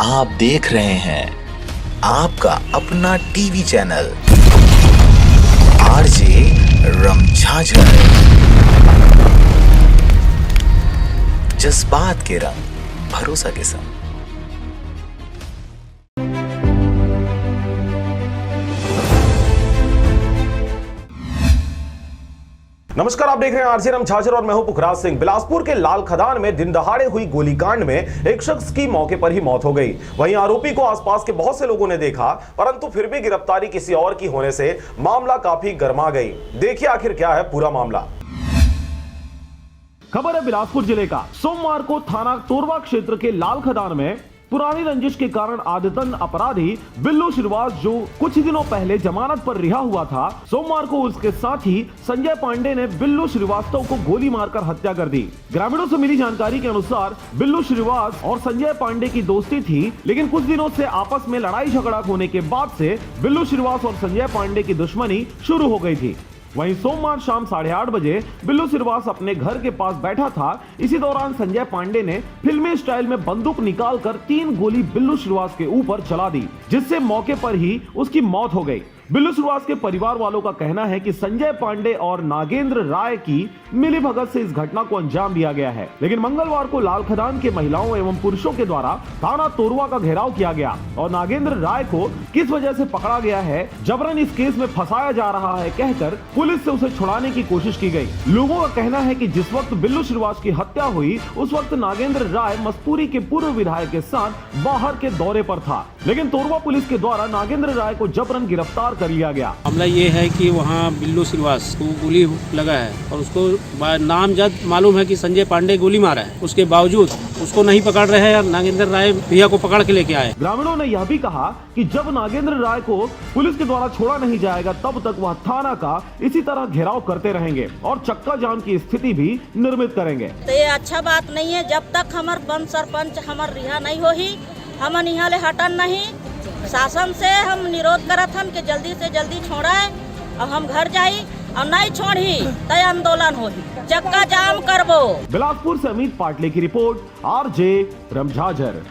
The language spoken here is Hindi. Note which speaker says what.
Speaker 1: आप देख रहे हैं आपका अपना टीवी चैनल आरजे रमझाझर। जज्बात के रंग, भरोसा के संग।
Speaker 2: नमस्कार, आप देख रहे हैं आरजे रमझाझर और मैं हूं पुखराज सिंह। बिलासपुर के लाल खदान में दिन दहाड़े हुई गोलीकांड में एक शख्स की मौके पर ही मौत हो गई। वहीं आरोपी को आसपास के बहुत से लोगों ने देखा, परंतु फिर भी गिरफ्तारी किसी और की होने से मामला काफी गर्मा गई। देखिए आखिर क्या है पूरा मामला।
Speaker 3: खबर है बिलासपुर जिले का। सोमवार को थाना तोरवा क्षेत्र के लाल खदान में पुरानी रंजिश के कारण आदतन अपराधी बिल्लू श्रीवास, जो कुछ दिनों पहले जमानत पर रिहा हुआ था, सोमवार को उसके साथी संजय पांडे ने बिल्लू श्रीवास्तव को गोली मारकर हत्या कर दी। ग्रामीणों से मिली जानकारी के अनुसार बिल्लू श्रीवास और संजय पांडे की दोस्ती थी, लेकिन कुछ दिनों से आपस में लड़ाई झगड़ा होने के बाद से बिल्लू श्रीवास और संजय पांडे की दुश्मनी शुरू हो गई थी। वहीं सोमवार शाम 8:30 बजे बिल्लू श्रीवास अपने घर के पास बैठा था। इसी दौरान संजय पांडे ने फिल्मी स्टाइल में बंदूक निकालकर 3 गोली बिल्लू श्रीवास के ऊपर चला दी, जिससे मौके पर ही उसकी मौत हो गई। बिल्लू श्रीवास के परिवार वालों का कहना है कि संजय पांडे और नागेंद्र राय की मिलीभगत से इस घटना को अंजाम दिया गया है। लेकिन मंगलवार को लाल खदान के महिलाओं एवं पुरुषों के द्वारा थाना तोरवा का घेराव किया गया और नागेंद्र राय को किस वजह से पकड़ा गया है, जबरन इस केस में फंसाया जा रहा है कहकर पुलिस से उसे छुड़ाने की कोशिश की गई। लोगों का कहना है कि जिस वक्त बिल्लू श्रीवास की हत्या हुई, उस वक्त नागेंद्र राय मस्तूरी के पूर्व विधायक के साथ बाहर के दौरे पर था, लेकिन तोरवा पुलिस के द्वारा नागेंद्र राय को जबरन गिरफ्तार कर लिया गया।
Speaker 4: मामला ये है कि वहाँ बिल्लू श्रीवास को गोली लगा है और उसको नामजद मालूम है कि संजय पांडे गोली मारा है, उसके बावजूद उसको नहीं पकड़ रहे हैं। नागेंद्र राय भैया को पकड़ के लेके आए।
Speaker 3: ग्रामीणों ने यह भी कहा कि जब नागेंद्र राय को पुलिस के द्वारा छोड़ा नहीं जाएगा, तब तक वह थाना का इसी तरह घेराव करते रहेंगे और चक्का जाम की स्थिति भी निर्मित करेंगे।
Speaker 5: तो ये अच्छा बात नहीं है। जब तक हमार बंद सरपंच हमार रिहा नहीं होही, हम यहाँ ले हटन नहीं। शासन से हम निरोध करत हन कि जल्दी से जल्दी छोड़ाए। अब हम घर जाई और नहीं छोड़ी तो आंदोलन होही, चक्का जाम करबो।
Speaker 3: बिलासपुर से अमित पाटले की रिपोर्ट, आरजे रमझाझर।